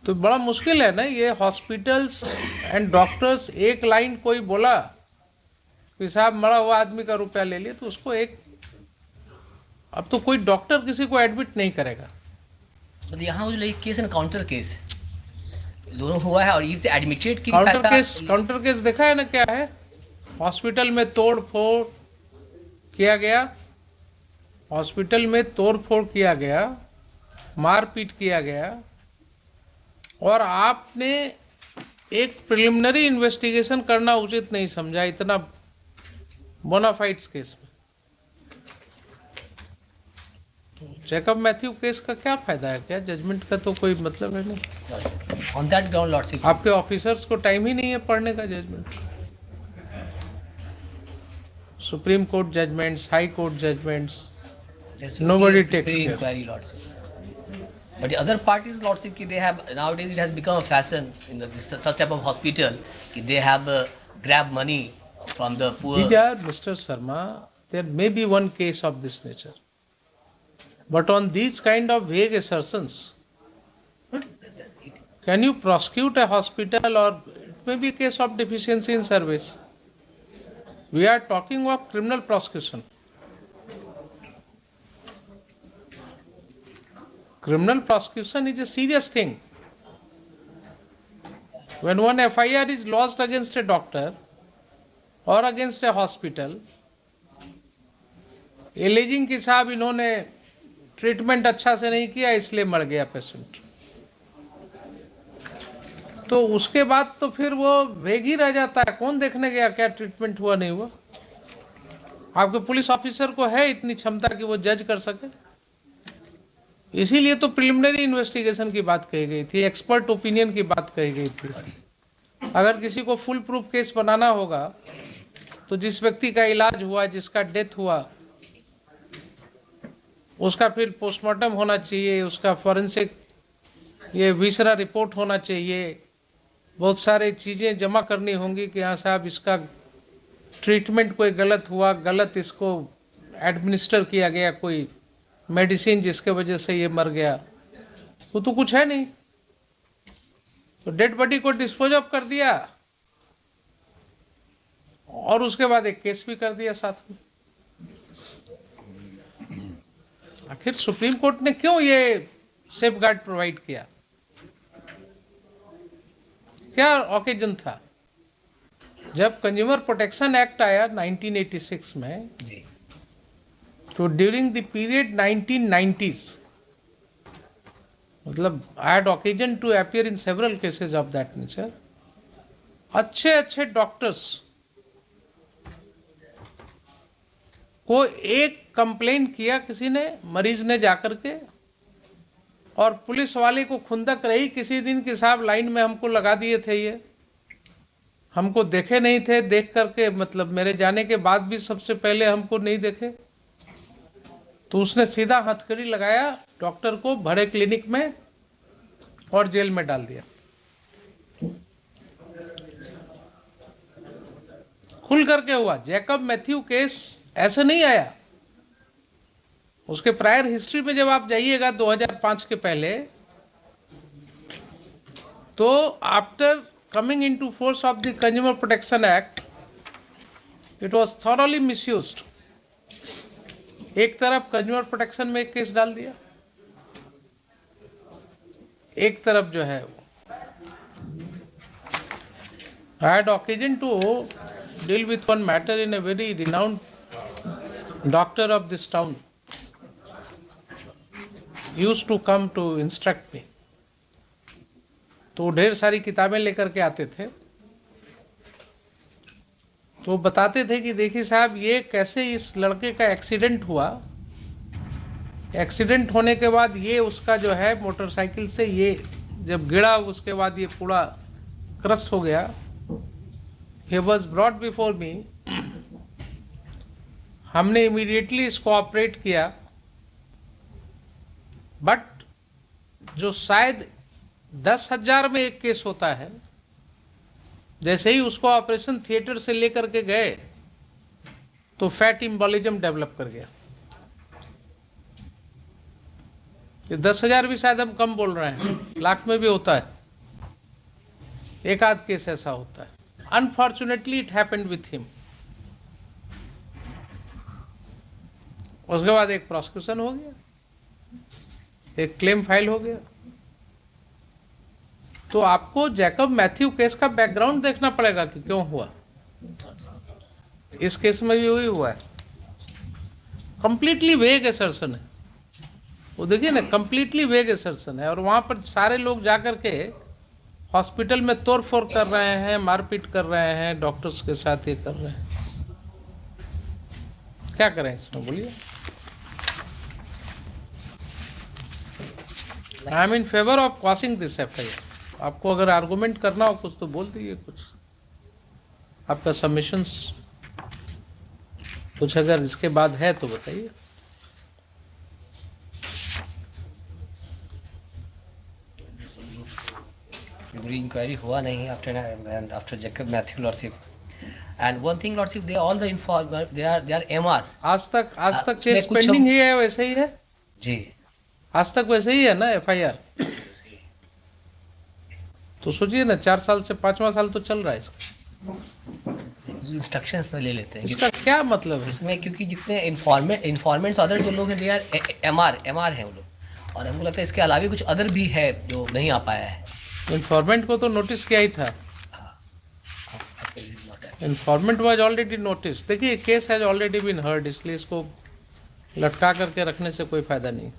तो बड़ा मुश्किल है ना ये। हॉस्पिटल्स एंड डॉक्टर्स, एक लाइन कोई बोला कि साहब मरा हुआ आदमी का रुपया ले लिए, तो उसको एक, अब तो कोई डॉक्टर किसी को एडमिट नहीं करेगा। तो यहाँ जो केस एंड काउंटर केस दोनों हुआ है और ये एडमिटेड की काउंटर केस देखा है ना क्या है। हॉस्पिटल में तोड़ फोड़ किया गया, हॉस्पिटल में तोड़ फोड़ किया गया, मारपीट किया गया, और आपने एक प्रिलिमिनरी इन्वेस्टिगेशन करना उचित नहीं समझा इतना बोनाफाइड्स केस में। जैकब मैथ्यू केस का क्या फायदा है? क्या जजमेंट का तो कोई मतलब है नहीं। ऑन दैट ग्राउंड लॉर्डशिप, आपके ऑफिसर्स को टाइम ही नहीं है पढ़ने का judgment. Supreme Court judgments, High Court judgments, nobody takes care. Inquiry lordship. But the other parties lordship ki they have nowadays, it has become a fashion in such type of hospital ki they have grab money from the poor. Mr. Sharma, there may be one case of this nature, but on these kind of vague assertions, can you prosecute a hospital? Or it may be a case of deficiency in service. We are talking of criminal prosecution. Criminal prosecution is a serious thing. When one FIR is lodged against a doctor or against a hospital, alleging कि साहब इन्होंने treatment अच्छा से नहीं किया इसलिए मर गया पेशेंट, तो उसके बाद तो फिर वो वेग ही रह जाता है। कौन देखने गया क्या ट्रीटमेंट हुआ नहीं हुआ? आपके पुलिस ऑफिसर को है इतनी क्षमता कि वो जज कर सके? इसीलिए तो प्रिलिमिनरी इन्वेस्टिगेशन की बात कही गई थी, एक्सपर्ट ओपिनियन की बात कही गई थी। अगर किसी को फुल प्रूफ केस बनाना होगा तो जिस व्यक्ति का इलाज हुआ, जिसका डेथ हुआ, उसका फिर पोस्टमार्टम होना चाहिए, उसका फॉरेंसिक ये विसरा रिपोर्ट होना चाहिए, बहुत सारी चीजें जमा करनी होंगी कि हाँ साहब इसका ट्रीटमेंट कोई गलत हुआ, गलत इसको एडमिनिस्टर किया गया कोई मेडिसिन जिसके वजह से ये मर गया, वो तो कुछ है नहीं। तो डेड बॉडी को डिस्पोज ऑफ कर दिया और उसके बाद एक केस भी कर दिया साथ में। आखिर सुप्रीम कोर्ट ने क्यों ये सेफगार्ड प्रोवाइड किया? क्या ओकेजन था? जब कंज्यूमर प्रोटेक्शन एक्ट आया 1986 में, तो ड्यूरिंग द पीरियड 1990s, मतलब I had occasion to appear in several cases of that nature, अच्छे अच्छे डॉक्टर्स को एक कंप्लेन किया किसी ने, मरीज ने जाकर के, और पुलिस वाले को खुंदक रही किसी दिन कि साहब लाइन में हमको लगा दिए थे, ये हमको देखे नहीं थे, देख करके मतलब मेरे जाने के बाद भी सबसे पहले हमको नहीं देखे। तो उसने सीधा हथकड़ी लगाया डॉक्टर को, भरे क्लिनिक में और जेल में डाल दिया। खुल करके हुआ। जैकब मैथ्यू केस ऐसे नहीं आया। उसके प्रायर हिस्ट्री में जब आप जाइएगा 2005 के पहले, तो after coming into force of the Consumer Protection Act, it was thoroughly misused. एक तरफ कंज्यूमर प्रोटेक्शन में एक केस डाल दिया, एक तरफ जो है I had occasion to deal with one matter in a very renowned doctor of this town used to come to instruct me. तो ढेर सारी किताबें लेकर के आते थे, तो बताते थे कि देखिए साहब ये कैसे इस लड़के का एक्सीडेंट हुआ, एक्सीडेंट होने के बाद ये उसका जो है मोटरसाइकिल से ये जब गिरा, उसके बाद ये पूरा क्रश हो गया। He was brought before me, हमने इमीडिएटली इसको ऑपरेट किया, बट जो शायद 10,000 में एक केस होता है, जैसे ही उसको ऑपरेशन थिएटर से लेकर के गए तो फैट इम्बोलिज्म डेवलप कर गया। ये 10,000 भी शायद हम कम बोल रहे हैं, लाख में भी होता है। एक आध केस ऐसा होता है। Unfortunately it happened with him. उसके बाद एक प्रोसिक्यूशन हो गया, एक क्लेम फाइल हो गया। तो आपको जैकब मैथ्यू केस का बैकग्राउंड देखना पड़ेगा कि क्यों हुआ। इस केस में भी वही हुआ है। कंप्लीटली वेग असर्शन है वो, देखिए ना, कंप्लीटली वेग असर्शन है। और वहां पर सारे लोग जाकर के हॉस्पिटल में तोड़फोड़ कर रहे हैं, मारपीट कर रहे हैं, डॉक्टर्स के साथ ये कर रहे हैं। क्या करें इसमें, बोलिए। I am in favour of crossing this FIR. आपको अगर आर्गुमेंट करना हो कुछ तो बोल दीजिए, कुछ आपका सबमिशंस कुछ अगर इसके बाद है तो बताइए। इंक्वायरी हुआ नहीं after Jacob Matthew lordship, and one thing lordship, they all the they are MR। आज तक केस पेंडिंग ही है, वैसे ही है जी, आज तक वैसे ही है ना एफआईआर। तो सोचिए ना, 4 साल से 5वां साल तो चल रहा है इसका। इंस्ट्रक्शंस पे ले लेते हैं इसका क्या मतलब है इसमें, क्योंकि जितने इन्फॉर्मेंट्स अदर जो लोग हैं दे आर एमआर हैं वो लोग, और हमको लगता है इसके अलावा कुछ अदर भी है जो नहीं आ पाया है। इन्फॉर्मेंट को तो नोटिस किया ही था। Informant was already notice. देखिए case has already been heard, इसलिए इसको लटका करके रखने से कोई फायदा नहीं।